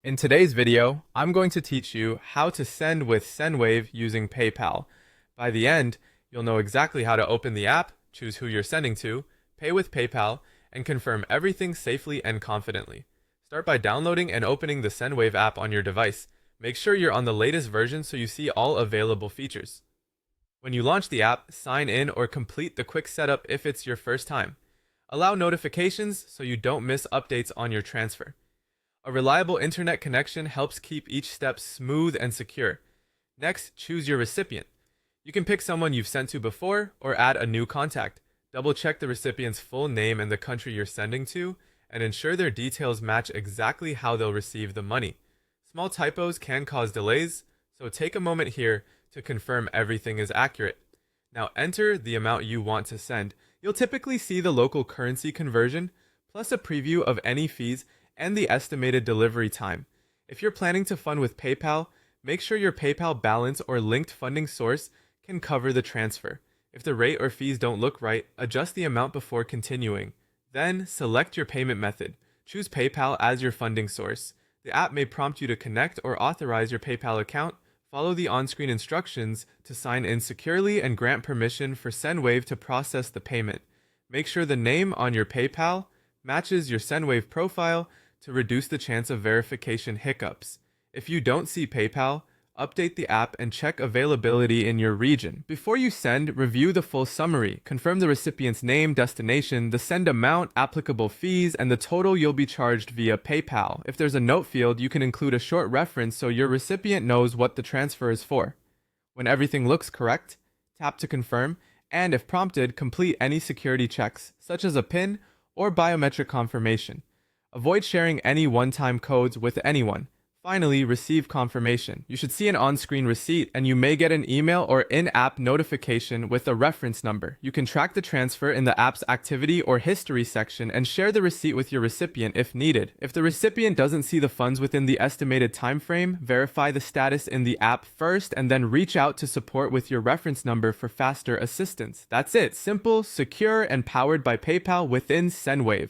In today's video, I'm going to teach you how to send with Sendwave using PayPal. By the end, you'll know exactly how to open the app, choose who you're sending to, pay with PayPal, and confirm everything safely and confidently. Start by downloading and opening the Sendwave app on your device. Make sure you're on the latest version so you see all available features. When you launch the app, sign in or complete the quick setup if it's your first time. Allow notifications so you don't miss updates on your transfer. A reliable internet connection helps keep each step smooth and secure. Next, choose your recipient. You can pick someone you've sent to before or add a new contact. Double check the recipient's full name and the country you're sending to, and ensure their details match exactly how they'll receive the money. Small typos can cause delays, so take a moment here to confirm everything is accurate. Now enter the amount you want to send. You'll typically see the local currency conversion, plus a preview of any fees and the estimated delivery time. If you're planning to fund with PayPal, make sure your PayPal balance or linked funding source can cover the transfer. If the rate or fees don't look right, adjust the amount before continuing. Then, select your payment method. Choose PayPal as your funding source. The app may prompt you to connect or authorize your PayPal account. Follow the on-screen instructions to sign in securely and grant permission for Sendwave to process the payment. Make sure the name on your PayPal matches your Sendwave profile to reduce the chance of verification hiccups. If you don't see PayPal, update the app and check availability in your region. Before you send, review the full summary. Confirm the recipient's name, destination, the send amount, applicable fees, and the total you'll be charged via PayPal. If there's a note field, you can include a short reference so your recipient knows what the transfer is for. When everything looks correct, tap to confirm, and if prompted, complete any security checks, such as a PIN or biometric confirmation. Avoid sharing any one-time codes with anyone. Finally, receive confirmation. You should see an on-screen receipt, and you may get an email or in-app notification with a reference number. You can track the transfer in the app's activity or history section and share the receipt with your recipient if needed. If the recipient doesn't see the funds within the estimated time frame, verify the status in the app first and then reach out to support with your reference number for faster assistance. That's it. Simple, secure, and powered by PayPal within Sendwave.